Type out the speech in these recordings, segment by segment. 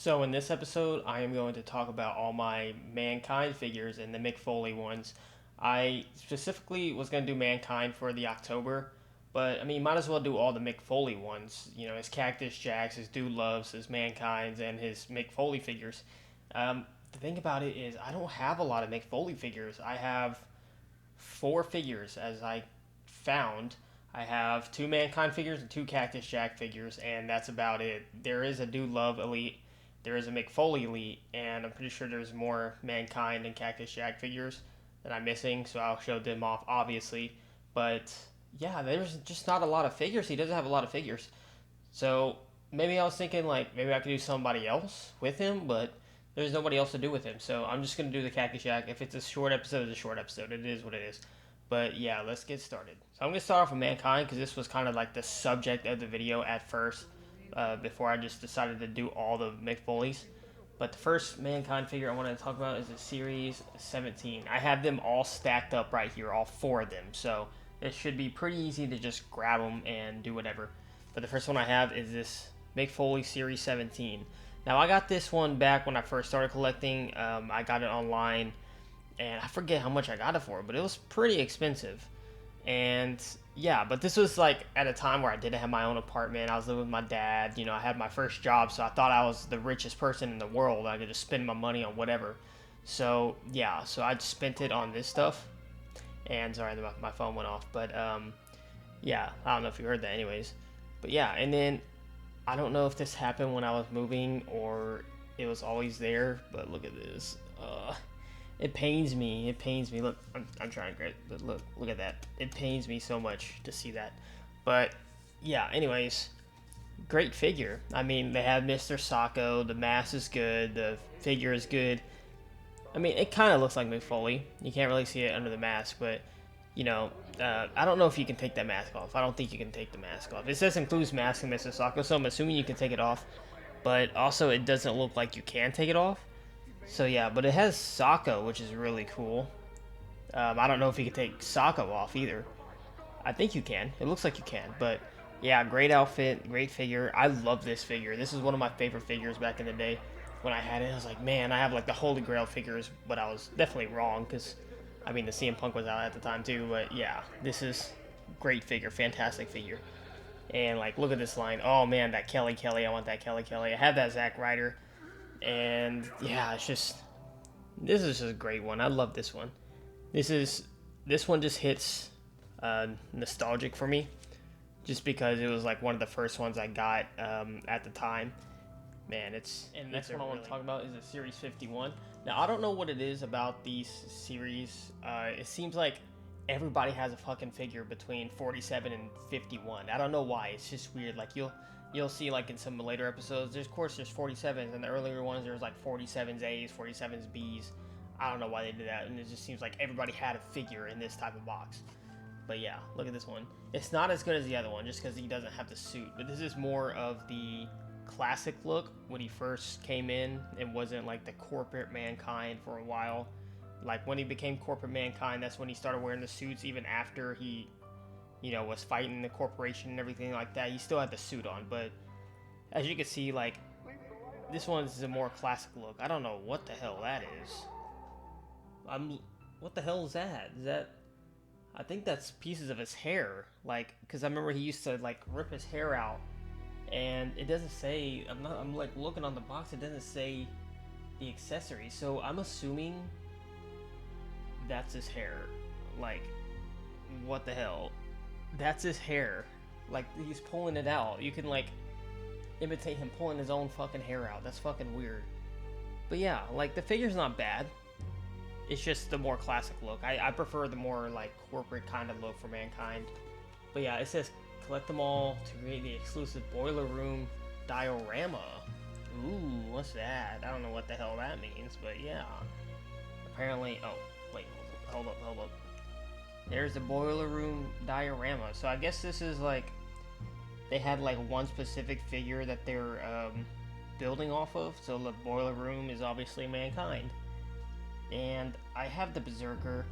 So in this episode, I am going to talk about all my Mankind figures and the Mick Foley ones. I specifically was going to do Mankind for the October, but I mean, might as well do all the Mick Foley ones. You know, his Cactus Jacks, his Dude Loves, his Mankind's, and his Mick Foley figures. The thing about it is, I don't have a lot of Mick Foley figures. I have four figures as I found. I have two Mankind figures and two Cactus Jack figures, and that's about it. There is a Dude Love Elite, there is a Mick Foley Elite, and I'm pretty sure there's more Mankind and Cactus Jack figures that I'm missing, so I'll show them off, obviously. But yeah, there's just not a lot of figures. He doesn't have a lot of figures. So maybe I was thinking, like, maybe I could do somebody else with him, but there's nobody else to do with him. So I'm just going to do the Cactus Jack. If it's a short episode, it's a short episode. It is what it is. But yeah, let's get started. So I'm going to start off with Mankind because this was kind of like the subject of the video at first, before I just decided to do all the Mick Foleys. But the first Mankind figure I want to talk about is the Series 17. I have them all stacked up right here, all four of them. So it should be pretty easy to just grab them and do whatever. But the first one I have is this Mick Foley Series 17. Now I got this one back when I first started collecting. I got it online, and I forget how much I got it for, but it was pretty expensive. And yeah, but this was like at a time where I didn't have my own apartment. I was living with my dad. You know, I had my first job, so I thought I was the richest person in the world. I could just spend my money on whatever. So yeah, so I spent it on this stuff. And sorry, my phone went off. But yeah, I don't know if you heard that, anyways. But yeah, and then I don't know if this happened when I was moving or it was always there. But look at this. It pains me. It pains me. Look, I'm trying to grab it, but look at that. It pains me so much to see that. But yeah, anyways, great figure. I mean, they have Mr. Sacco. The mask is good. The figure is good. I mean, it kind of looks like Mick Foley. You can't really see it under the mask, but you know, I don't know if you can take that mask off. I don't think you can take the mask off. It says includes mask and Mr. Sacco, so I'm assuming you can take it off. But also, it doesn't look like you can take it off. So yeah, but it has Sacco, which is really cool. I don't know if you can take Sacco off either. I think you can. It looks like you can. But yeah, great outfit, great figure. I love this figure. This is one of my favorite figures back in the day. When I had it, I was like, man, I have like the Holy Grail figures, but I was definitely wrong because, I mean, the CM Punk was out at the time too. But yeah, this is great figure, fantastic figure. And like, look at this line. Oh man, that Kelly Kelly. I want that Kelly Kelly. I have that Zack Ryder. And yeah, this is just a great one. I love this one. This one just hits nostalgic for me, just because it was like one of the first ones I got at the time. Man, and the next one I want to talk about is the Series 51. Now I don't know what it is about these series. It seems like everybody has a fucking figure between 47 and 51. I don't know why. It's just weird. Like you'll see like in some later episodes, of course there's 47s, and the earlier ones there's like 47s A's, 47s B's. I don't know why they did that, and it just seems like everybody had a figure in this type of box. But yeah, look at this one. It's not as good as the other one just because he doesn't have the suit, but this is more of the classic look when he first came in and wasn't like the corporate Mankind for a while. Like when he became corporate Mankind, that's when he started wearing the suits. Even after he, you know, was fighting the corporation and everything like that, he still had the suit on. But as you can see, like, this one's a more classic look. I don't know what the hell that is. What the hell is that? I think that's pieces of his hair. Like, because I remember he used to like rip his hair out, and it doesn't say. I'm like looking on the box. It doesn't say the accessory. So I'm assuming that's his hair. Like, what the hell? That's his hair. Like, he's pulling it out. You can like imitate him pulling his own fucking hair out. That's fucking weird. But yeah, like, the figure's not bad. It's just the more classic look. I prefer the more like corporate kind of look for Mankind. But yeah, it says collect them all to create the exclusive Boiler Room diorama. Ooh, what's that? I don't know what the hell that means, but yeah. Apparently, oh, wait, hold up. There's the Boiler Room diorama. So I guess this is like, they had like one specific figure that they're building off of. So the Boiler Room is obviously Mankind. And I have the Berserker.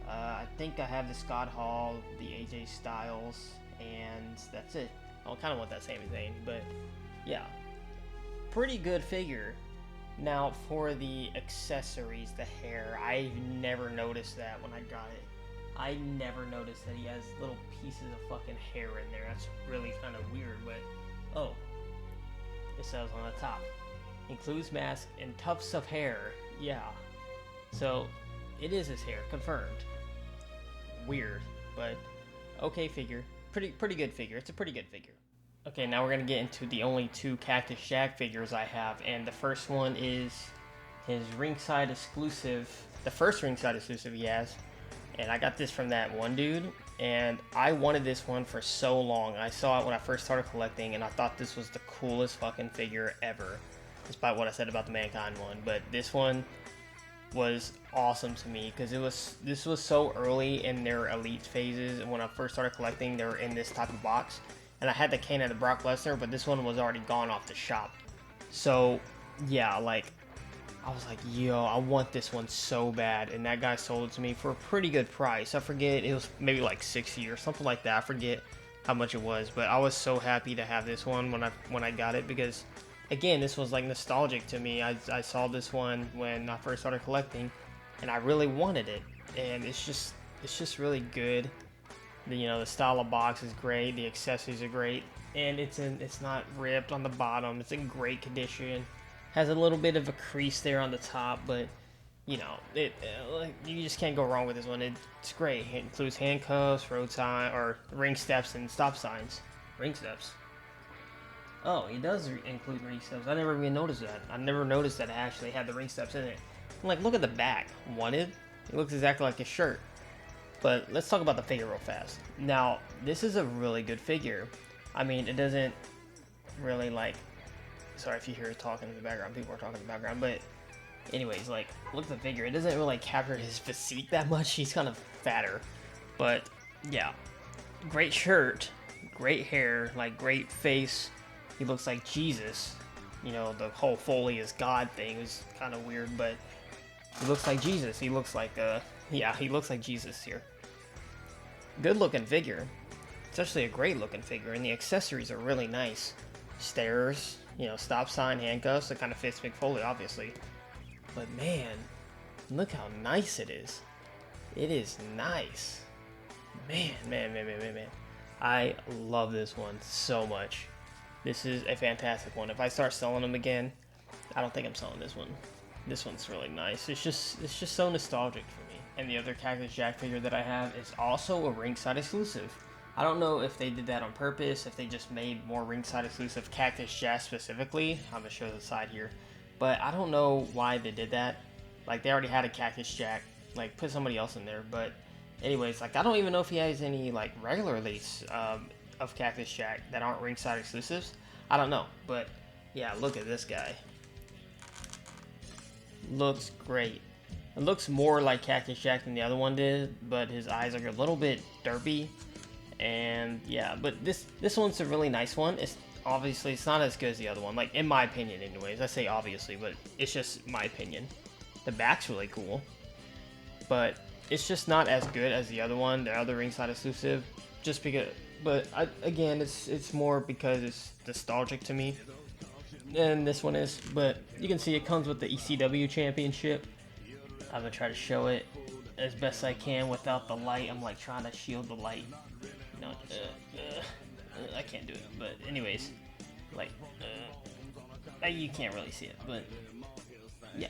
I think I have the Scott Hall, the AJ Styles, and that's it. I kind of want that same thing, but yeah. pretty good figure. Now, for the accessories, the hair, I never noticed that when I got it. I never noticed that he has little pieces of fucking hair in there. That's really kind of weird, but... Oh. It says on the top. Includes mask and tufts of hair. Yeah. So, it is his hair. Confirmed. Weird, but... Okay figure. Pretty good figure. It's a pretty good figure. Okay, now we're going to get into the only two Cactus Jack figures I have, and the first one is his ringside exclusive, the first ringside exclusive he has, and I got this from that one dude, and I wanted this one for so long. I saw it when I first started collecting, and I thought this was the coolest fucking figure ever, despite what I said about the Mankind one, but this one was awesome to me, because this was so early in their elite phases, and when I first started collecting, they were in this type of box. And I had the Kane and the Brock Lesnar, but this one was already gone off the shop. So, yeah, like, I was like, yo, I want this one so bad. And that guy sold it to me for a pretty good price. I forget, it was maybe like 60 or something like that. I forget how much it was. But I was so happy to have this one when I got it. Because, again, this was like nostalgic to me. I saw this one when I first started collecting. And I really wanted it. And it's just really good. The style of box is great, the accessories are great, and it's not ripped on the bottom. It's in great condition. Has a little bit of a crease there on the top, but you just can't go wrong with this one. It's great. It includes handcuffs, road sign, or ring steps and stop signs. Ring steps. Oh, he does include ring steps. I never even noticed that. I never noticed that it actually had the ring steps in it. I'm like, look at the back. Wanted? It looks exactly like his shirt. But let's talk about the figure real fast. Now, this is a really good figure. I mean, it doesn't really sorry if you hear talking in the background, people are talking in the background, but anyways, like, look at the figure. It doesn't really capture his physique that much. He's kind of fatter. But, yeah. Great shirt, great hair, like, great face. He looks like Jesus. The whole Foley is God thing is kind of weird, but he looks like Jesus. He looks like, he looks like Jesus here. Good looking figure. It's actually a great looking figure, and the accessories are really nice. Stairs, stop sign, handcuffs. It kind of fits Mick Foley, obviously. But man, look how nice it is. It is nice. Man. I love this one so much. This is a fantastic one. If I start selling them again, I don't think I'm selling this one. This one's really nice. It's just so nostalgic for me. And the other Cactus Jack figure that I have is also a ringside exclusive. I don't know if they did that on purpose, if they just made more ringside exclusive Cactus Jack specifically. I'm going to show the side here. But I don't know why they did that. Like, they already had a Cactus Jack. Like, put somebody else in there. But anyways, like, I don't even know if he has any, like, regular release of Cactus Jack that aren't ringside exclusives. I don't know. But, yeah, look at this guy. Looks great. It looks more like Cactus Jack than the other one did, but his eyes are a little bit derpy. And yeah, but this one's a really nice one. It's not as good as the other one, like in my opinion anyways. I say obviously, but it's just my opinion. The back's really cool, but it's just not as good as the other one, the other ringside exclusive, just because, but again, it's more because it's nostalgic to me than this one is. But you can see it comes with the ECW championship. I'm gonna try to show it as best I can without the light. I'm like trying to shield the light. I can't do it. But anyways, like, you can't really see it. But yeah,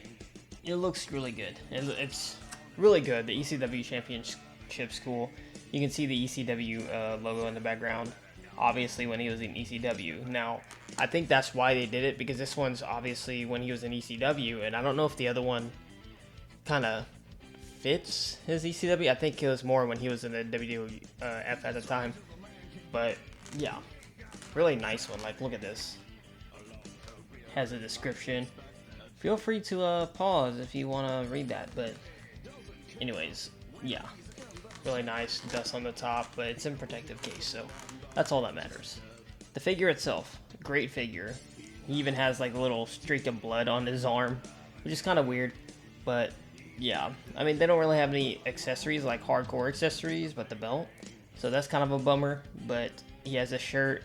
it looks really good. It's really good. The ECW championship's cool. You can see the ECW logo in the background. Obviously, when he was in ECW. Now, I think that's why they did it, because this one's obviously when he was in ECW, and I don't know if the other one kind of fits his ECW. I think it was more when he was in the WWF at the time. But yeah, really nice one. Like, look at this. Has a description. Feel free to pause if you want to read that. But anyways, yeah, really nice. Dust on the top, but it's in protective case, so that's all that matters. The figure itself, great figure. He even has like a little streak of blood on his arm, which is kind of weird, but yeah, I mean, they don't really have any accessories, like hardcore accessories, but the belt. So that's kind of a bummer, but he has a shirt.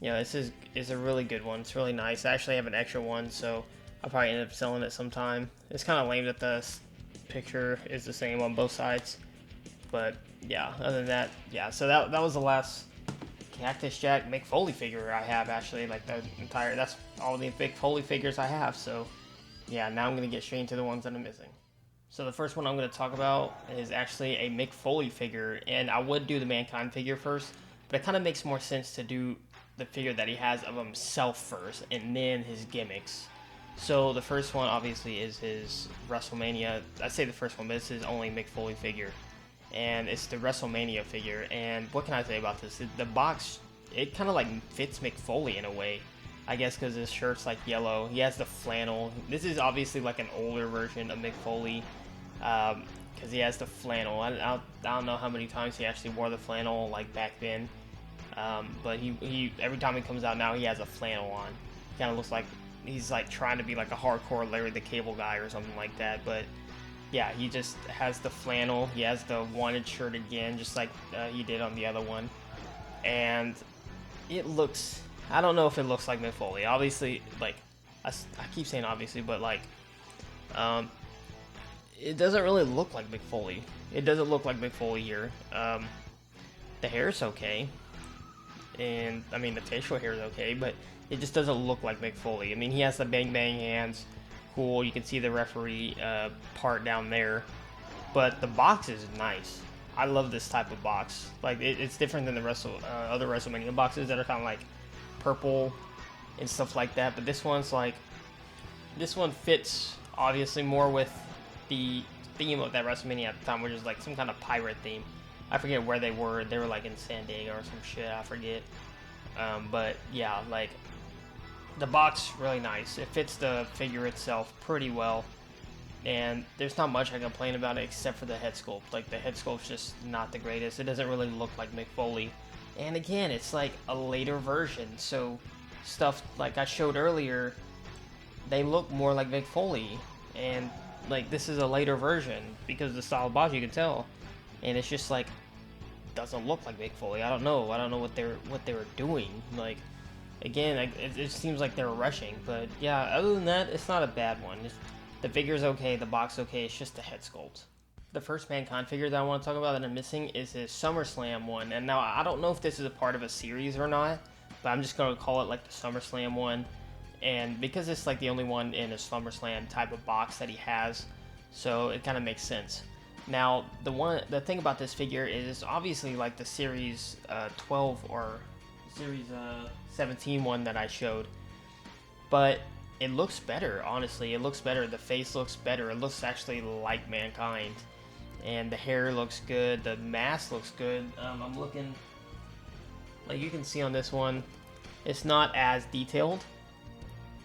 Yeah, this is a really good one. It's really nice. I actually have an extra one, so I'll probably end up selling it sometime. It's kind of lame that the picture is the same on both sides, but yeah. Other than that, yeah. So that was the last Cactus Jack Mick Foley figure I have, actually. Like that's all the Mick Foley figures I have. So yeah, now I'm gonna get straight into the ones that I'm missing. So the first one I'm going to talk about is actually a Mick Foley figure, and I would do the Mankind figure first, but it kind of makes more sense to do the figure that he has of himself first, and then his gimmicks. So the first one obviously is his WrestleMania. I say the first one, but it's his only Mick Foley figure, and it's the WrestleMania figure. And what can I say about this? The box, it kind of like fits Mick Foley in a way. I guess because his shirt's like yellow. He has the flannel. This is obviously like an older version of Mick Foley. Because he has the flannel. I don't know how many times he actually wore the flannel like back then, but he every time he comes out now he has a flannel on. Kind of looks like he's like trying to be like a hardcore Larry the Cable Guy or something like that. But yeah, he just has the flannel. He has the wanted shirt again, just like he did on the other one, and it looks. I don't know if it looks like Mick Foley. Obviously, like I keep saying obviously, but like it doesn't really look like Mick Foley. It doesn't look like Mick Foley here. The hair's okay, and I mean the facial hair is okay, but it just doesn't look like Mick Foley. I mean, he has the bang bang hands, cool. You can see the referee part down there, but the box is nice. I love this type of box. Like it's different than the other WrestleMania boxes that are kind of like purple and stuff like that. But this one fits obviously more with the theme of that WrestleMania at the time, which is like some kind of pirate theme. I forget where they were. They were like in San Diego or some shit. I forget. But yeah, like the box really nice. It fits the figure itself pretty well, and there's not much I complain about it except for the head sculpt. Like the head sculpt's just not the greatest. It doesn't really look like Mick Foley. And again, it's like a later version, so stuff like I showed earlier, they look more like Mick Foley, and like this is a later version because of the style of box, you can tell, and it's just like doesn't look like Mick Foley. I don't know what they were doing. Like again, it seems like they were rushing, but yeah. Other than that, it's not a bad one. The figure's okay, the box okay. It's just the head sculpt. The first Mankind figure that I want to talk about that I'm missing is his SummerSlam one. And now I don't know if this is a part of a series or not, but I'm just going to call it like the SummerSlam one. And because it's like the only one in a SummerSlam type of box that he has, so it kind of makes sense. Now, the thing about this figure is obviously like the Series 12 or Series 17 one that I showed, but it looks better, honestly. It looks better. The face looks better. It looks actually like Mankind. And the hair looks good. The mask looks good. I'm looking, like you can see on this one, it's not as detailed,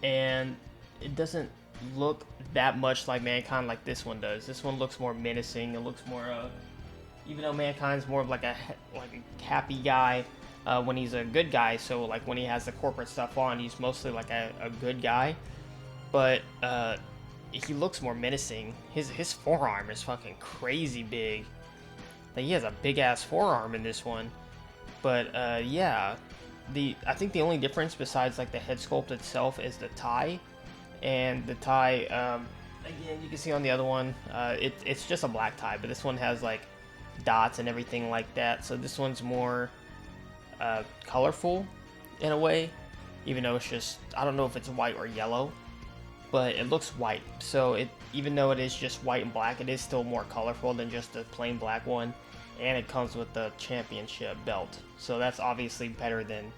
and it doesn't look that much like Mankind like this one does. This one looks more menacing. It looks more, even though Mankind's more of like a happy guy when he's a good guy. So like when he has the corporate stuff on, he's mostly like a good guy. But he looks more menacing. His forearm is fucking crazy big. Like he has a big ass forearm in this one. But yeah, I think the only difference besides like the head sculpt itself is the tie. And the tie, again, you can see on the other one, it's just a black tie, but this one has like dots and everything like that. So this one's more colorful in a way, even though it's just, I don't know if it's white or yellow, but it looks white. So even though it is just white and black, it is still more colorful than just the plain black one. And it comes with the championship belt. So that's obviously better than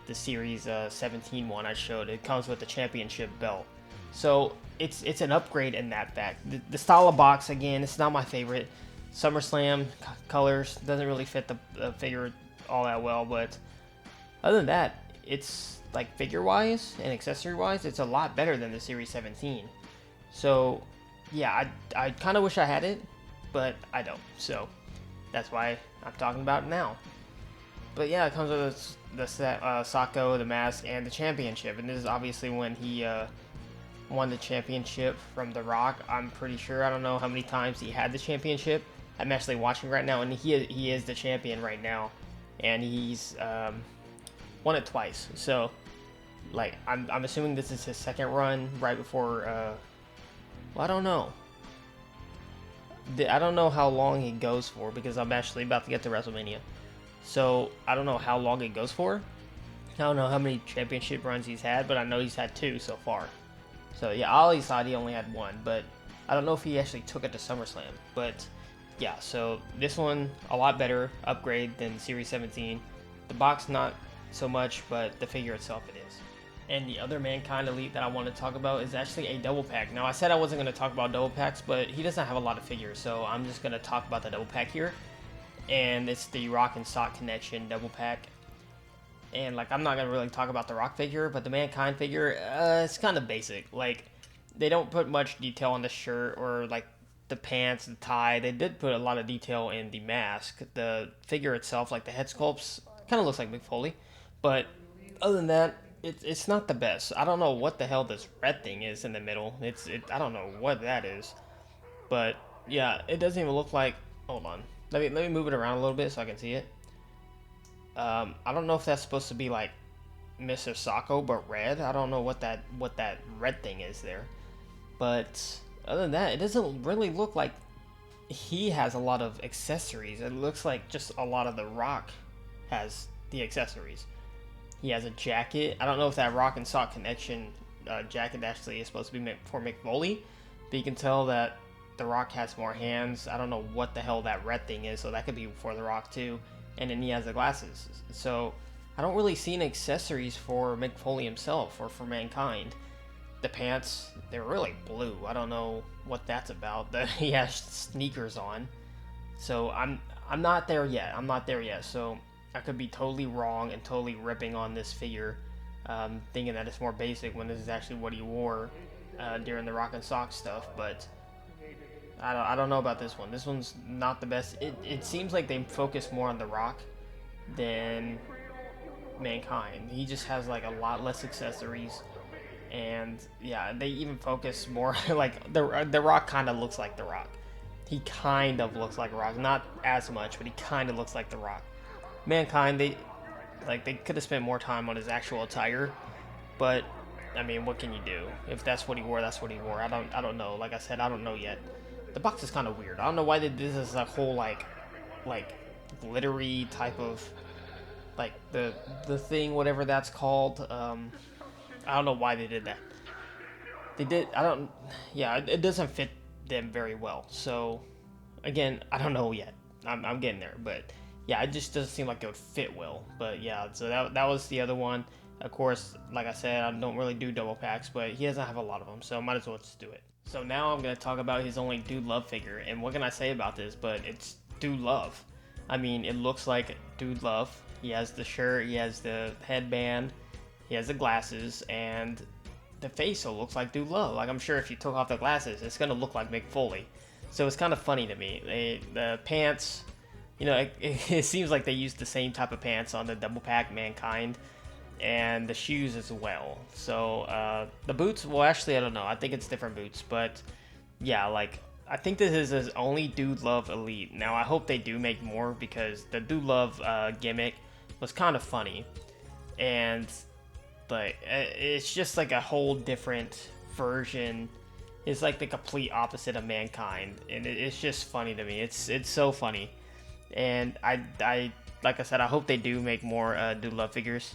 the Series 17 one I showed. It comes with the championship belt. So it's an upgrade in that fact. The style of box, again, it's not my favorite. SummerSlam colors doesn't really fit the figure all that well, but other than that, it's like figure-wise and accessory-wise, it's a lot better than the Series 17. So yeah, I kind of wish I had it, but I don't. So that's why I'm talking about it now. But yeah, it comes with the Sacco, the mask, and the championship. And this is obviously when he won the championship from The Rock. I'm pretty sure. I don't know how many times he had the championship. I'm actually watching right now, and he is the champion right now. And he's 1 won it twice. So like I'm assuming this is his second run right before. Well, I don't know. I don't know how long he goes for because I'm actually about to get to WrestleMania. So I don't know how long it goes for. I don't know how many championship runs he's had, but I know he's had 2 so far. So yeah, I always thought he only had 1, but I don't know if he actually took it to SummerSlam. But yeah, so this one a lot better upgrade than Series 17. The box not so much, but the figure itself it is. And the other Mankind Elite that I want to talk about is actually a double pack. Now I said I wasn't going to talk about double packs, but he doesn't have a lot of figures, so I'm just going to talk about the double pack here. And it's the Rock and Sock Connection double pack. And like I'm not gonna really talk about the Rock figure, but the Mankind figure, it's kind of basic. Like they don't put much detail on the shirt or like the pants, the tie. They did put a lot of detail in the mask. The figure itself, like the head sculpts, kind of looks like Mick Foley, but other than that, it's not the best. I don't know what the hell this red thing is in the middle. I don't know what that is, but yeah, it doesn't even look like. Hold on, let me move it around a little bit so I can see it. I don't know if that's supposed to be like Mr. Sacco, but red. I don't know what that red thing is there. But other than that, it doesn't really look like he has a lot of accessories. It looks like just a lot of the Rock has the accessories. He has a jacket. I don't know if that Rock and Sock Connection jacket actually is supposed to be for Mick Foley, but you can tell that the Rock has more hands. I don't know what the hell that red thing is, so that could be for the Rock too. And then he has the glasses. So I don't really see any accessories for Mick Foley himself or for Mankind. The pants, they're really blue. I don't know what that's about. He has sneakers on. So I'm not there yet. So I could be totally wrong and totally ripping on this figure, thinking that it's more basic when this is actually what he wore during the Rock and Sock stuff. But I don't know about this one. This one's not the best. It seems like they focus more on the Rock than Mankind. He just has like a lot less accessories, and yeah, they even focus more like the Rock kind of looks like the Rock. He kind of looks like Rock, not as much, but he kind of looks like the Rock. Mankind, they could have spent more time on his actual attire, but I mean, what can you do? If that's what he wore, that's what he wore. I don't know. Like I said, I don't know yet. The box is kind of weird. I don't know why they did this as a whole like glittery type of like the thing, whatever that's called. I don't know why they did that. They did. Yeah, it doesn't fit them very well. So again, I don't know yet. I'm getting there, but yeah, it just doesn't seem like it would fit well. But yeah, so that was the other one. Of course, like I said, I don't really do double packs, but he doesn't have a lot of them, so might as well just do it. So now I'm going to talk about his only Dude Love figure, and what can I say about this, but it's Dude Love. I mean, it looks like Dude Love. He has the shirt, he has the headband, he has the glasses, and the face will look like Dude Love. Like, I'm sure if you took off the glasses, it's going to look like Mick Foley. So it's kind of funny to me. The pants, you know, it seems like they used the same type of pants on the double pack Mankind, and the shoes as well. So the boots, well, actually I don't know, I think it's different boots, but yeah, like I think this is his only Dude Love Elite. Now I hope they do make more, because the Dude Love gimmick was kind of funny, and like it's just like a whole different version. It's like the complete opposite of Mankind, and it's just funny to me. It's so funny, and I like I said, I hope they do make more Dude Love figures.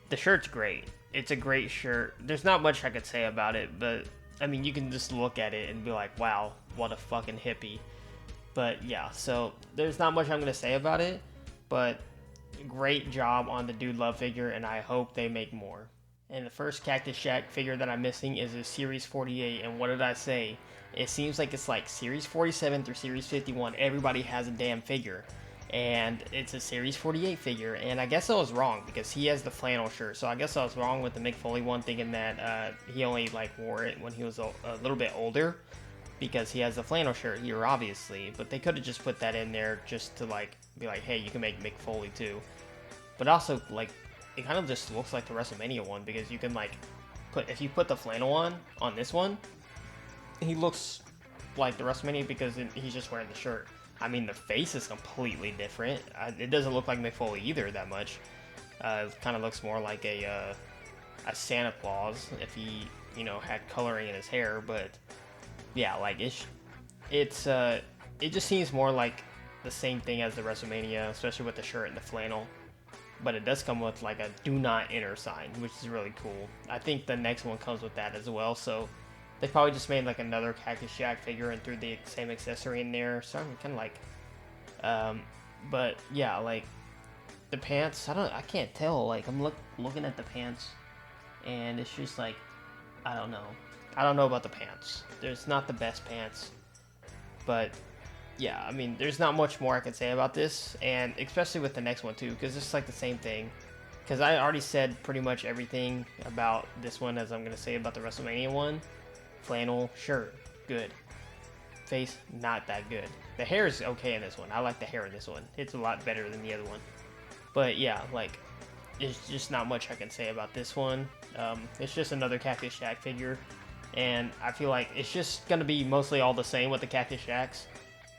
The shirt's great. It's a great shirt. There's not much I could say about it, but I mean, you can just look at it and be like, wow, what a fucking hippie. But yeah, so there's not much I'm going to say about it, but great job on the Dude Love figure, and I hope they make more. And the first Cactus Jack figure that I'm missing is a Series 48, and what did I say? It seems like it's like Series 47 through Series 51. Everybody has a damn figure. And it's a Series 48 figure, and I guess I was wrong, because he has the flannel shirt, so I guess I was wrong with the Mick Foley one, thinking that he only like wore it when he was a little bit older, because he has the flannel shirt here, obviously, but they could have just put that in there just to like be like, hey, you can make Mick Foley too. But also, like, it kind of just looks like the WrestleMania one, because you can like if you put the flannel on this one, he looks like the WrestleMania because he's just wearing the shirt. I mean, the face is completely different. It doesn't look like Mick Foley either that much. It kind of looks more like a Santa Claus if he, had coloring in his hair. But yeah, like it just seems more like the same thing as the WrestleMania, especially with the shirt and the flannel. But it does come with like a "Do Not Enter" sign, which is really cool. I think the next one comes with that as well. So they probably just made like another Cactus Jack figure and threw the same accessory in there. So I'm kind of like, but yeah, like the pants. I can't tell. Like I'm looking at the pants, and it's just like, I don't know. I don't know about the pants. There's not the best pants, but yeah, I mean, there's not much more I can say about this, and especially with the next one too, because it's like the same thing. Because I already said pretty much everything about this one as I'm gonna say about the WrestleMania one. Flannel shirt, good. Face, not that good. The hair is okay in this one. I like the hair in this one. It's a lot better than the other one. But yeah, like, there's just not much I can say about this one. It's just another Cactus Jack figure, and I feel like it's just gonna be mostly all the same with the Cactus Jacks,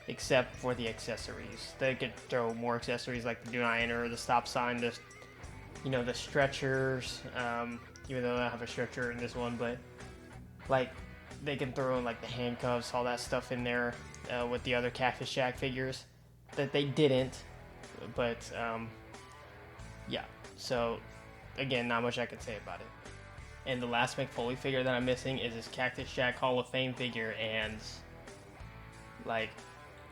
except for the accessories. They could throw more accessories like the "Do Not Enter," the stop sign, the stretchers. Even though I don't have a stretcher in this one, but like they can throw in like the handcuffs, all that stuff in there with the other Cactus Jack figures that they didn't. But yeah. So again, not much I can say about it. And the last Mick Foley figure that I'm missing is this Cactus Jack Hall of Fame figure, and like,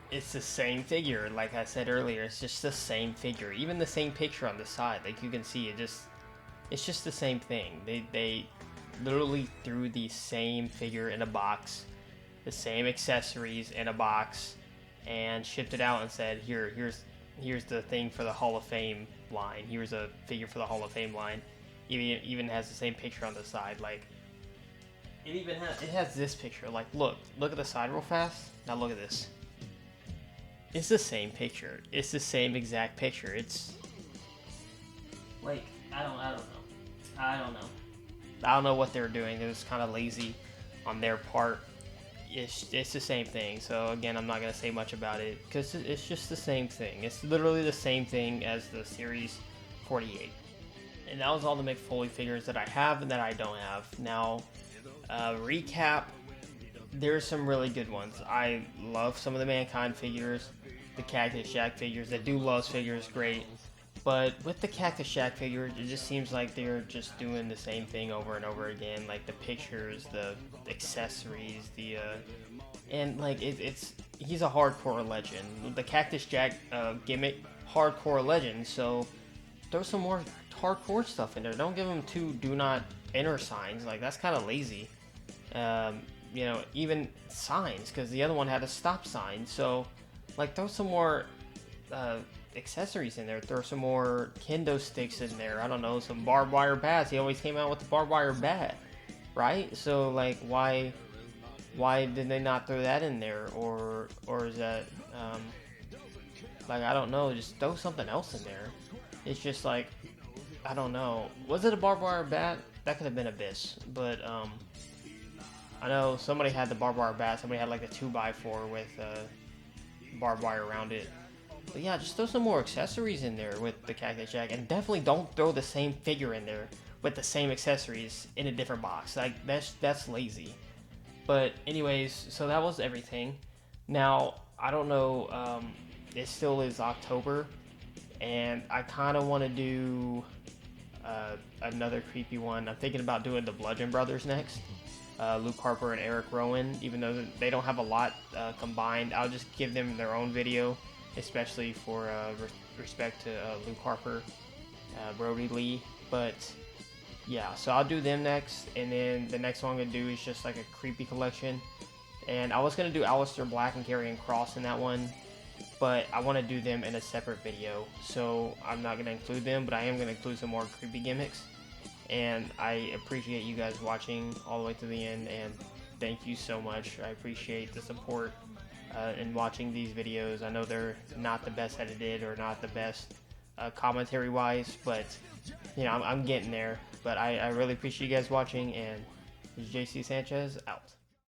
it's the same figure. Like I said earlier, it's just the same figure. Even the same picture on the side, like you can see, it's just the same thing. They literally threw the same figure in a box, the same accessories in a box, and shipped it out and said, here's the thing for the Hall of Fame line. Here's a figure for the Hall of Fame line. Even has the same picture on the side. Like, it has this picture. Like, look at the side real fast. Now look at this. It's the same picture. It's the same exact picture. It's like, I don't know. I don't know what they're doing. It was kind of lazy on their part. It's the same thing. So again, I'm not gonna say much about it because it's just the same thing. It's literally the same thing as the Series 48. And that was all the Mick Foley figures that I have and that I don't have. Now, recap. There's some really good ones. I love some of the Mankind figures, the Cactus Jack figures. The Do Loves figures, great. But with the Cactus Jack figure, it just seems like they're just doing the same thing over and over again. Like the pictures, the accessories, and like he's a hardcore legend. The Cactus Jack gimmick, hardcore legend. So throw some more hardcore stuff in there. Don't give him 2 "Do Not Enter" signs. Like, that's kind of lazy. Even signs, because the other one had a stop sign. So like, throw some more accessories in there. Throw some more kendo sticks in there. I don't know, some barbed wire bats. He always came out with the barbed wire bat, right? So like, why did they not throw that in there? Or is that like, I don't know, just throw something else in there. It's just like, I don't know. Was it a barbed wire bat? That could have been Abyss, but I know somebody had the barbed wire bat. Somebody had like a 2x4 with barbed wire around it. But yeah, just throw some more accessories in there with the Cactus Jack, and definitely don't throw the same figure in there with the same accessories in a different box. Like, that's lazy. But anyways, so that was everything. Now, I don't know, it still is October, and I kind of want to do another creepy one. I'm thinking about doing the Bludgeon Brothers next. Luke Harper and Eric Rowan, even though they don't have a lot combined. I'll just give them their own video, especially for respect to Luke Harper, Brody Lee. But yeah, so I'll do them next, and then the next one I'm gonna do is just like a creepy collection. And I was gonna do Aleister Black and Karrion Kross in that one, but I want to do them in a separate video, so I'm not gonna include them, but I am gonna include some more creepy gimmicks. And I appreciate you guys watching all the way to the end, and thank you so much. I appreciate the support in watching these videos. I know they're not the best edited or not the best commentary wise, but I'm getting there. But I really appreciate you guys watching, and this is JC Sanchez out.